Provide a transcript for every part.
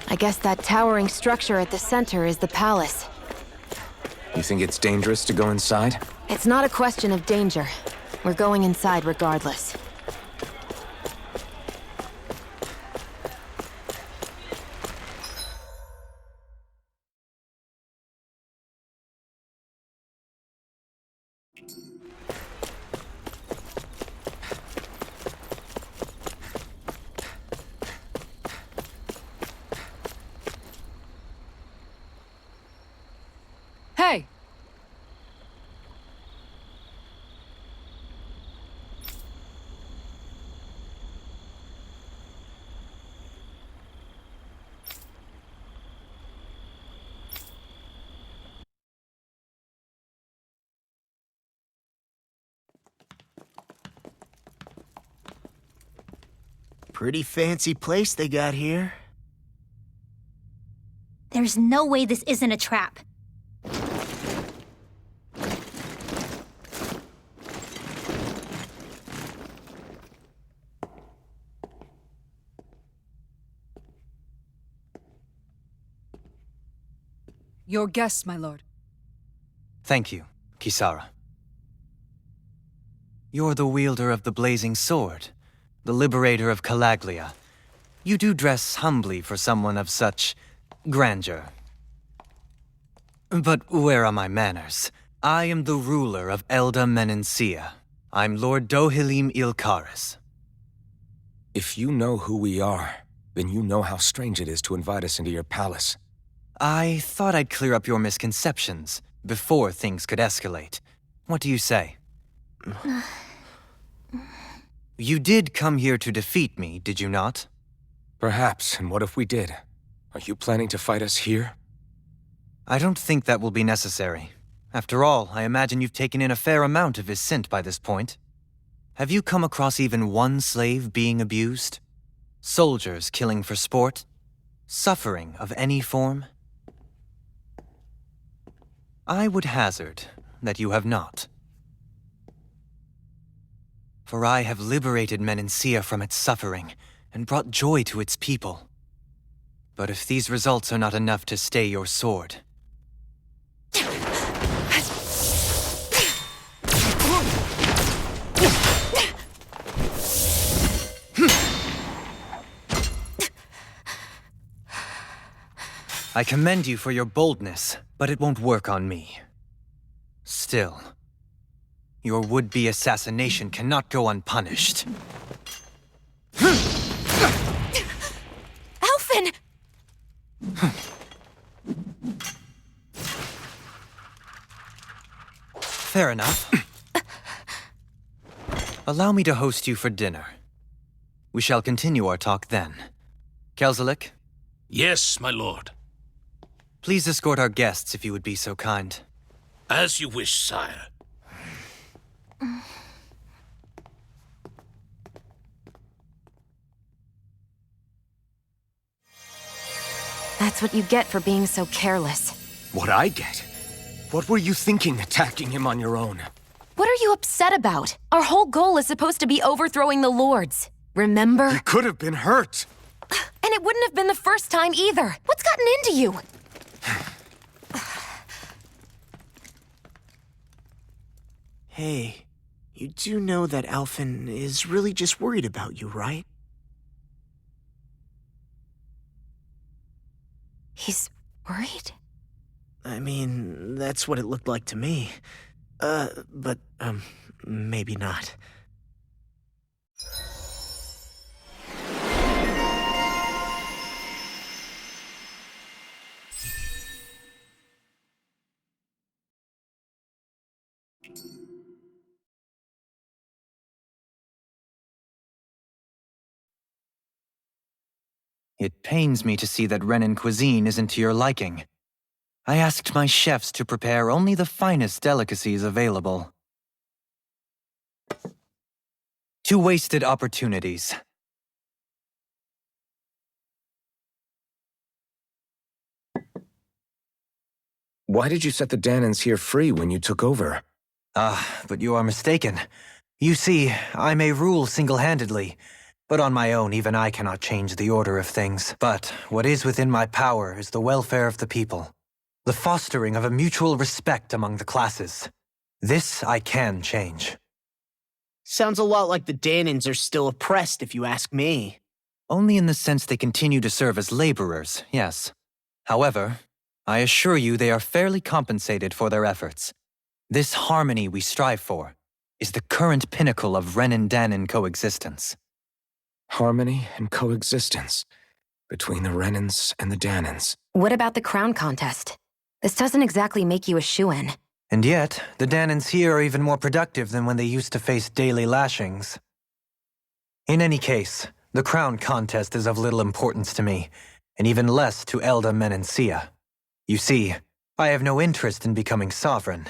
I guess that towering structure at the center is the palace. You think it's dangerous to go inside? It's not a question of danger. We're going inside regardless. Hey! Pretty fancy place they got here. There's no way this isn't a trap. Your guest, my lord. Thank you, Kisara. You're the wielder of the blazing sword, the liberator of Calaglia. You do dress humbly for someone of such grandeur. But where are my manners? I am the ruler of Elda Menencia. I'm Lord Dohalim Ilkaris. If you know who we are, then you know how strange it is to invite us into your palace. I thought I'd clear up your misconceptions before things could escalate. What do you say? You did come here to defeat me, did you not? Perhaps, and what if we did? Are you planning to fight us here? I don't think that will be necessary. After all, I imagine you've taken in a fair amount of his scent by this point. Have you come across even one slave being abused? Soldiers killing for sport? Suffering of any form? I would hazard that you have not. For I have liberated Menencia from its suffering and brought joy to its people. But if these results are not enough to stay your sword... I commend you for your boldness, but it won't work on me. Still, your would-be assassination cannot go unpunished. Alphen! Fair enough. Allow me to host you for dinner. We shall continue our talk then. Kelzelik? Yes, my lord. Please escort our guests if you would be so kind. As you wish, sire. That's what you get for being so careless. What I get? What were you thinking attacking him on your own? What are you upset about? Our whole goal is supposed to be overthrowing the lords. Remember? He could have been hurt. And it wouldn't have been the first time either. What's gotten into you? Hey, you do know that Alphen is really just worried about you, right? He's worried? I mean, that's what it looked like to me. But maybe not. It pains me to see that Renan cuisine isn't to your liking. I asked my chefs to prepare only the finest delicacies available. 2 wasted opportunities. Why did you set the Danans here free when you took over? But you are mistaken. You see, I may rule single-handedly, but on my own even I cannot change the order of things. But what is within my power is the welfare of the people, the fostering of a mutual respect among the classes. This I can change. Sounds a lot like the Danans are still oppressed, if you ask me. Only in the sense they continue to serve as laborers, yes. However, I assure you they are fairly compensated for their efforts. This harmony we strive for is the current pinnacle of Renan-Danan coexistence. Harmony and coexistence between the Renans and the Danans. What about the crown contest? This doesn't exactly make you a shoo-in. And yet, the Danans here are even more productive than when they used to face daily lashings. In any case, the crown contest is of little importance to me, and even less to Elda Menancia. You see, I have no interest in becoming sovereign.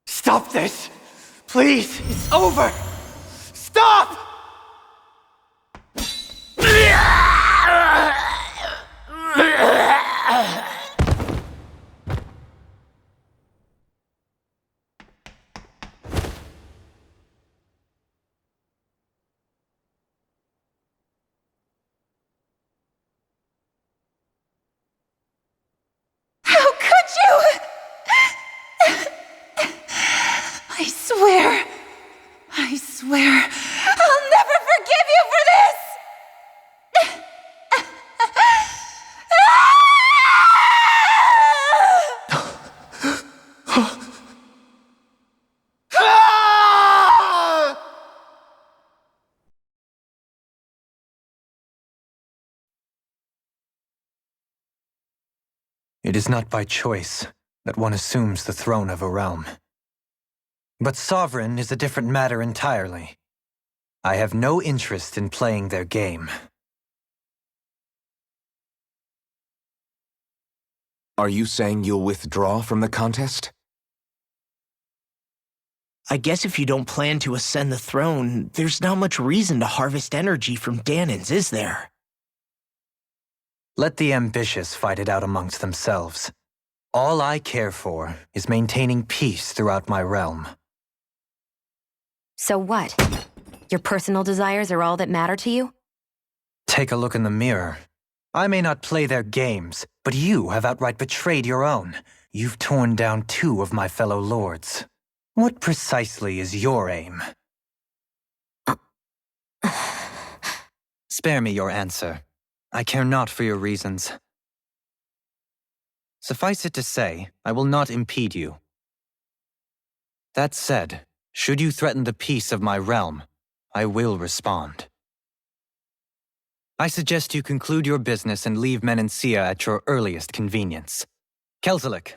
Stop this! Please! It's over! Stop! How could you? I swear, I'll never forgive you for this! It is not by choice that one assumes the throne of a realm. But sovereign is a different matter entirely. I have no interest in playing their game. Are you saying you'll withdraw from the contest? I guess if you don't plan to ascend the throne, there's not much reason to harvest energy from Danans, is there? Let the ambitious fight it out amongst themselves. All I care for is maintaining peace throughout my realm. So what? Your personal desires are all that matter to you? Take a look in the mirror. I may not play their games, but you have outright betrayed your own. You've torn down 2 of my fellow lords. What precisely is your aim? Spare me your answer. I care not for your reasons. Suffice it to say, I will not impede you. That said, should you threaten the peace of my realm, I will respond. I suggest you conclude your business and leave Menancia at your earliest convenience. Kelzelik.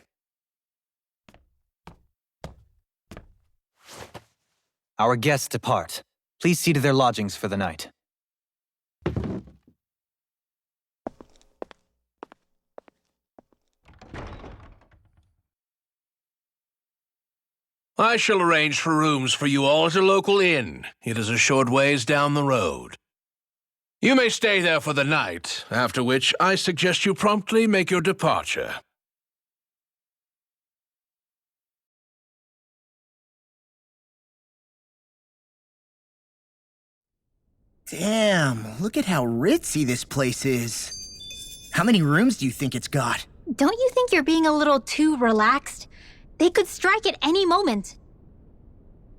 Our guests depart. Please see to their lodgings for the night. I shall arrange for rooms for you all at a local inn. It is a short ways down the road. You may stay there for the night, after which I suggest you promptly make your departure. Damn, look at how ritzy this place is. How many rooms do you think it's got? Don't you think you're being a little too relaxed? They could strike at any moment.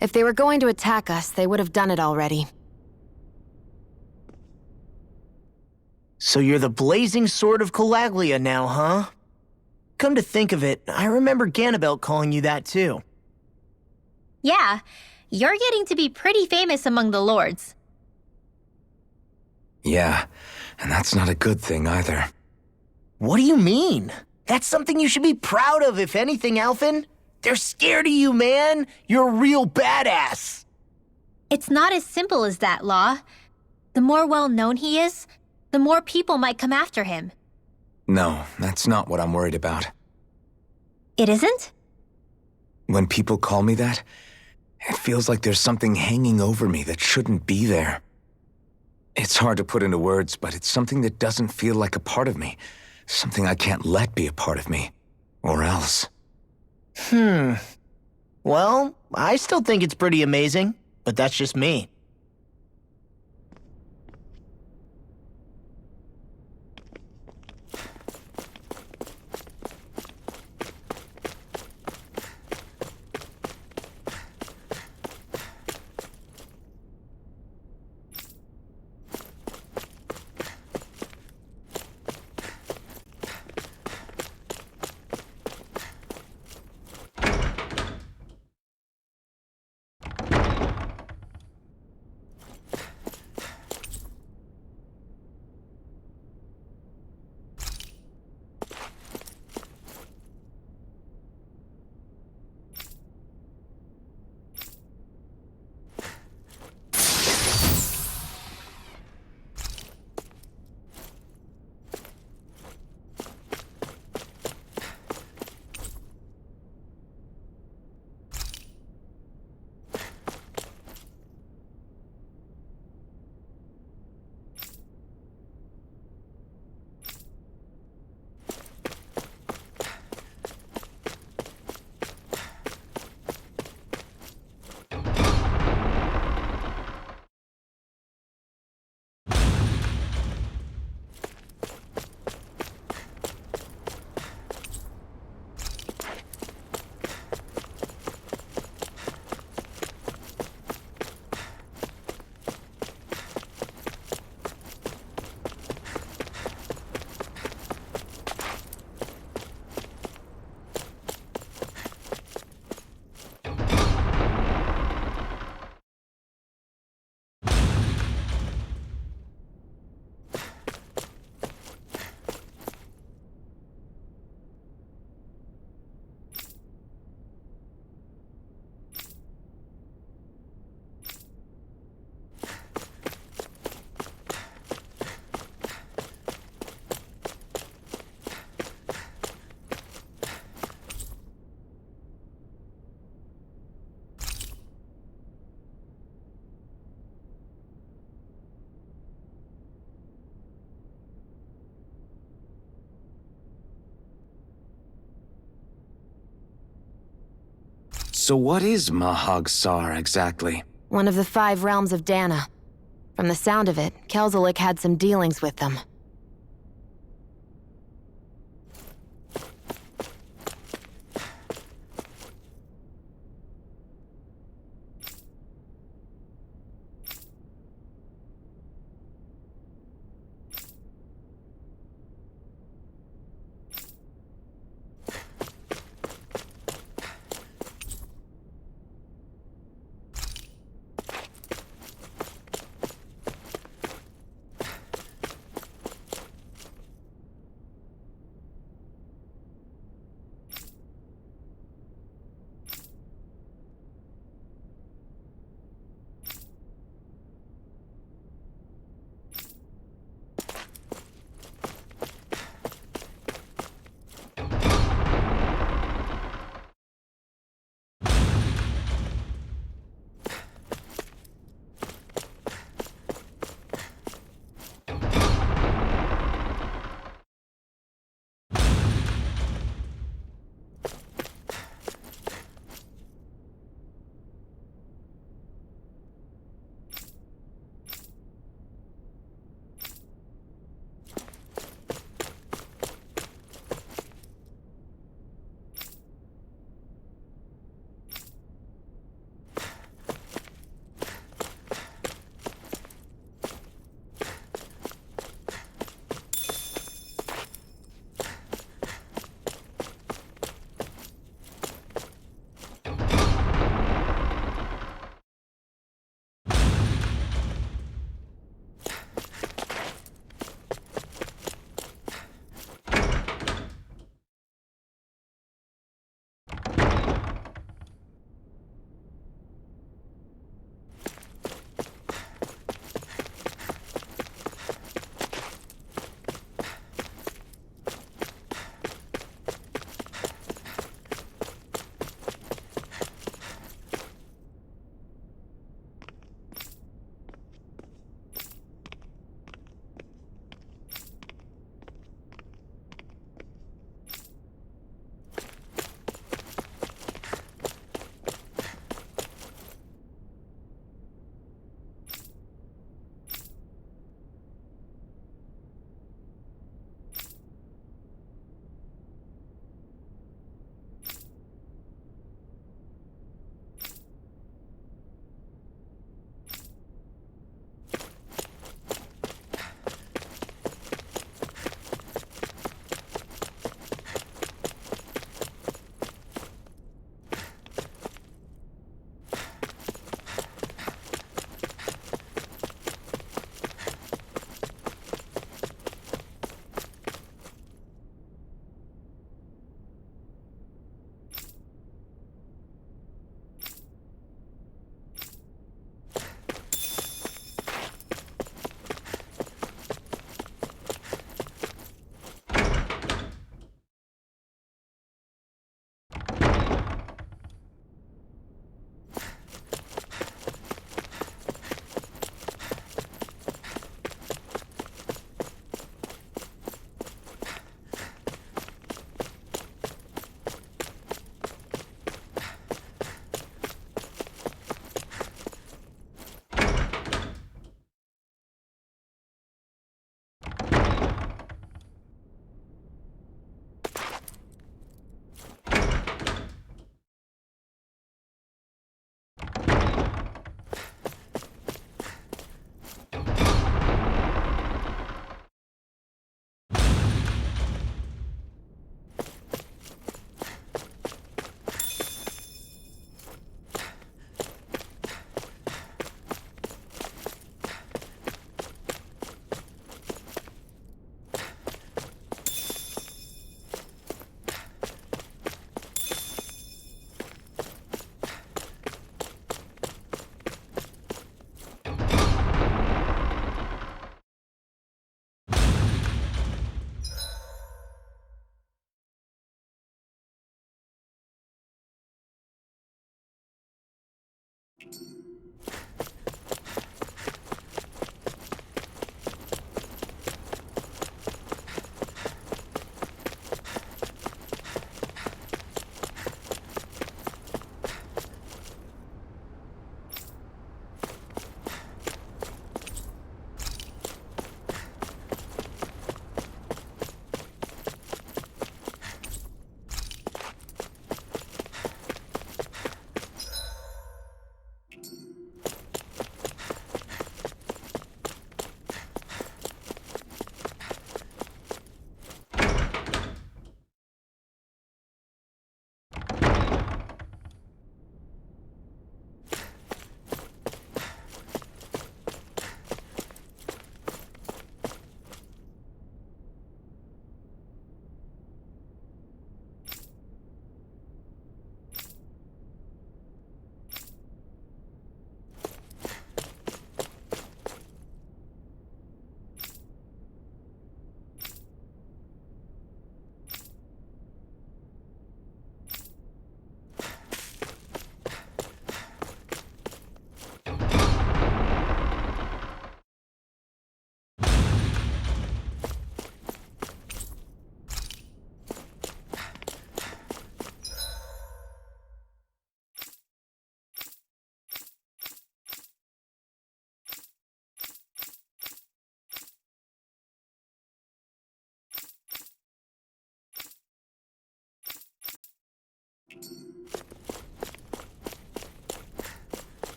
If they were going to attack us, they would have done it already. So you're the blazing sword of Calaglia now, huh? Come to think of it, I remember Ganabelt calling you that too. Yeah, you're getting to be pretty famous among the lords. Yeah, and that's not a good thing either. What do you mean? That's something you should be proud of, if anything, Alphen. They're scared of you, man. You're a real badass. It's not as simple as that, Law. The more well-known he is, the more people might come after him. No, that's not what I'm worried about. It isn't? When people call me that, it feels like there's something hanging over me that shouldn't be there. It's hard to put into words, but it's something that doesn't feel like a part of me. Something I can't let be a part of me. Or else. Well, I still think it's pretty amazing, but that's just me. So what is Mahag Saar exactly? One of the 5 realms of Dana. From the sound of it, Kelzelik had some dealings with them.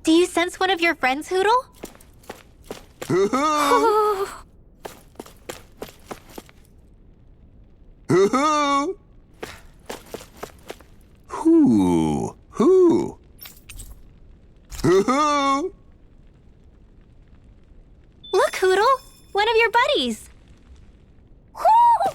Do you sense one of your friends, Hootle? Hoo-hoo! Hoo-hoo! Hoo! Hoo! Hoo-hoo! Look, Hootle! One of your buddies! Woo!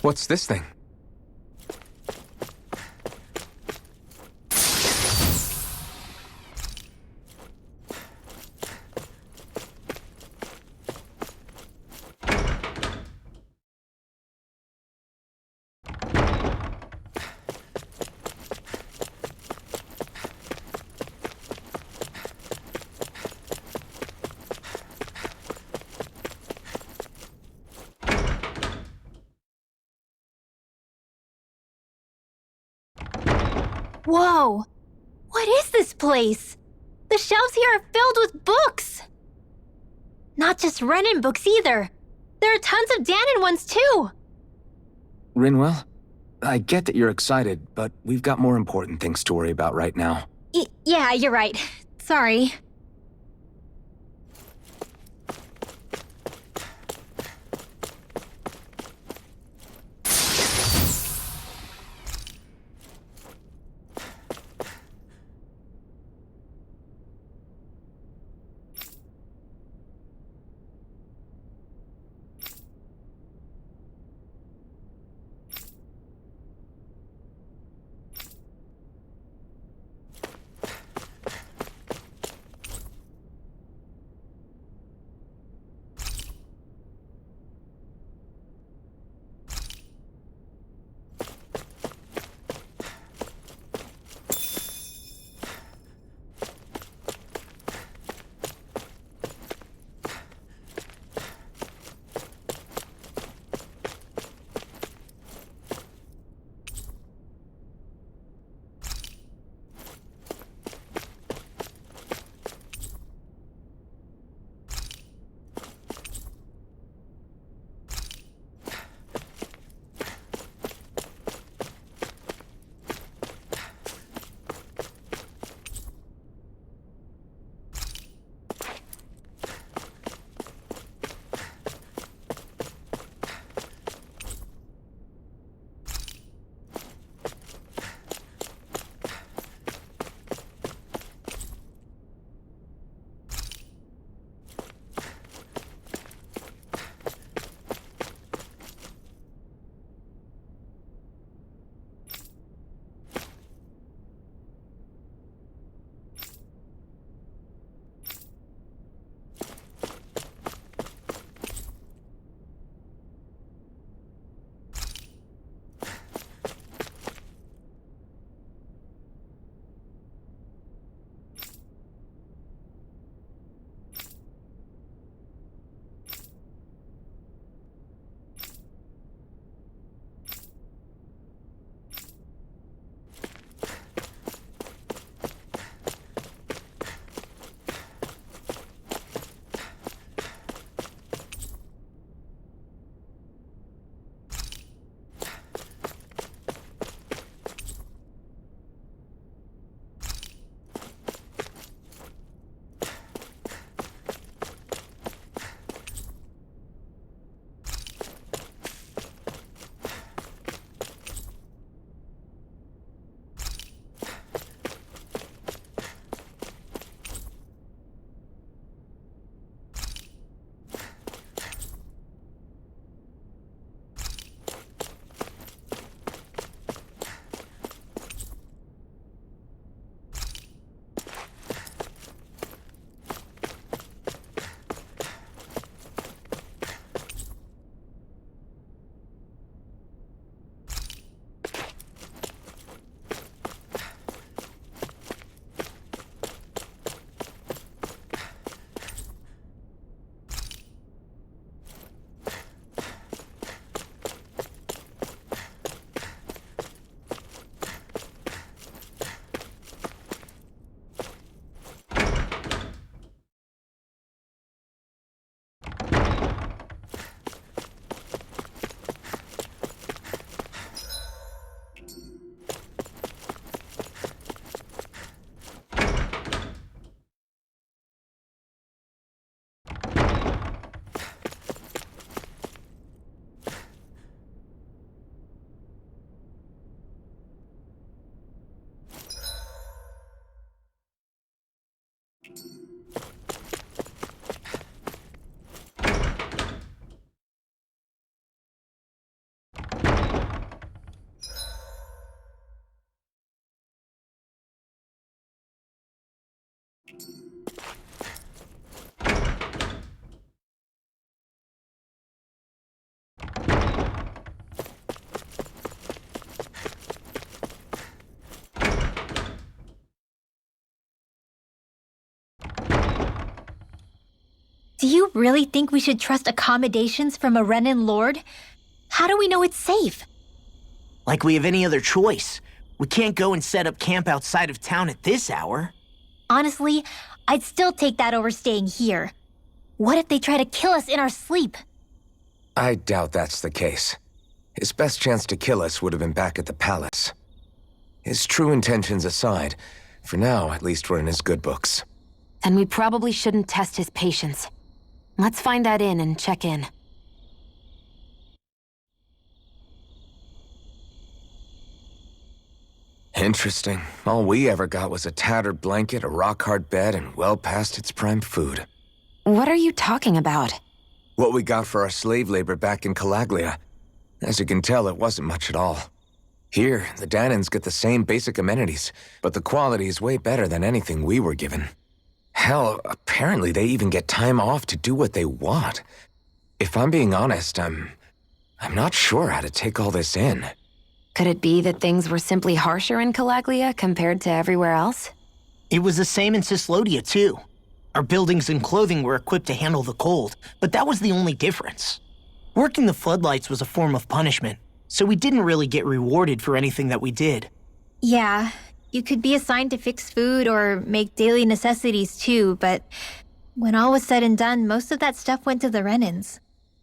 What's this thing? Whoa! What is this place? The shelves here are filled with books! Not just Renan books either. There are tons of Danon ones too! Rinwell, I get that you're excited, but we've got more important things to worry about right now. Yeah, you're right. Sorry. Do you really think we should trust accommodations from a Renan Lord? How do we know it's safe? Like we have any other choice. We can't go and set up camp outside of town at this hour. Honestly, I'd still take that over staying here. What if they try to kill us in our sleep? I doubt that's the case. His best chance to kill us would have been back at the palace. His true intentions aside, for now, at least we're in his good books. Then we probably shouldn't test his patience. Let's find that inn and check in. Interesting. All we ever got was a tattered blanket, a rock-hard bed, and well past its prime food. What are you talking about? What we got for our slave labor back in Calaglia. As you can tell, it wasn't much at all. Here, the Danans get the same basic amenities, but the quality is way better than anything we were given. Hell, apparently they even get time off to do what they want. If I'm being honest, I'm not sure how to take all this in. Could it be that things were simply harsher in Calaglia compared to everywhere else? It was the same in Cyslodia, too. Our buildings and clothing were equipped to handle the cold, but that was the only difference. Working the floodlights was a form of punishment, so we didn't really get rewarded for anything that we did. Yeah, you could be assigned to fix food or make daily necessities too, but when all was said and done, most of that stuff went to the Renans.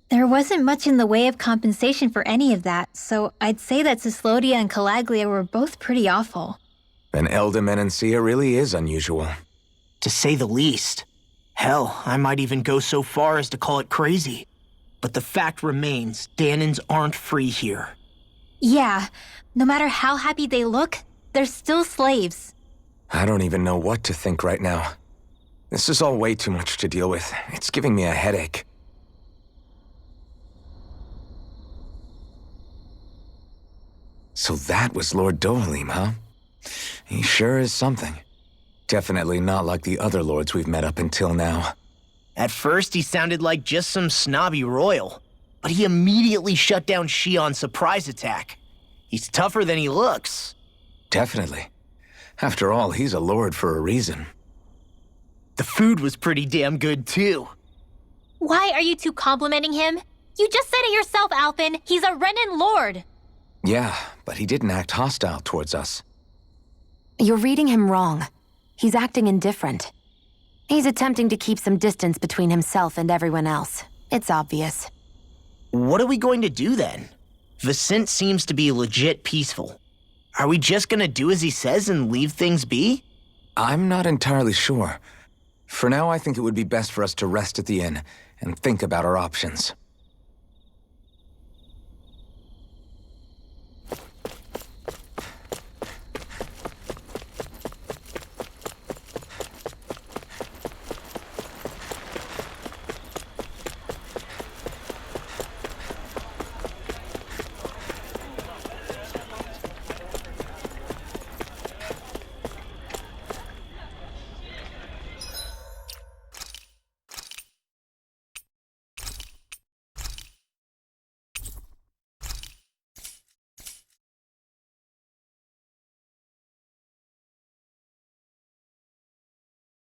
There wasn't much in the way of compensation for any of that, so I'd say that Cyslodia and Calaglia were both pretty awful. Then Elda Menancia really is unusual. To say the least. Hell, I might even go so far as to call it crazy. But the fact remains, Danans aren't free here. Yeah, no matter how happy they look, they're still slaves. I don't even know what to think right now. This is all way too much to deal with. It's giving me a headache. So that was Lord Dohalim, huh? He sure is something. Definitely not like the other lords we've met up until now. At first, he sounded like just some snobby royal, but he immediately shut down Shion's surprise attack. He's tougher than he looks. Definitely. After all, he's a lord for a reason. The food was pretty damn good, too. Why are you two complimenting him? You just said it yourself, Alphen. He's a Renan Lord. Yeah, but he didn't act hostile towards us. You're reading him wrong. He's acting indifferent. He's attempting to keep some distance between himself and everyone else. It's obvious. What are we going to do then? Vicente seems to be legit peaceful. Are we just gonna do as he says and leave things be? I'm not entirely sure. For now, I think it would be best for us to rest at the inn and think about our options.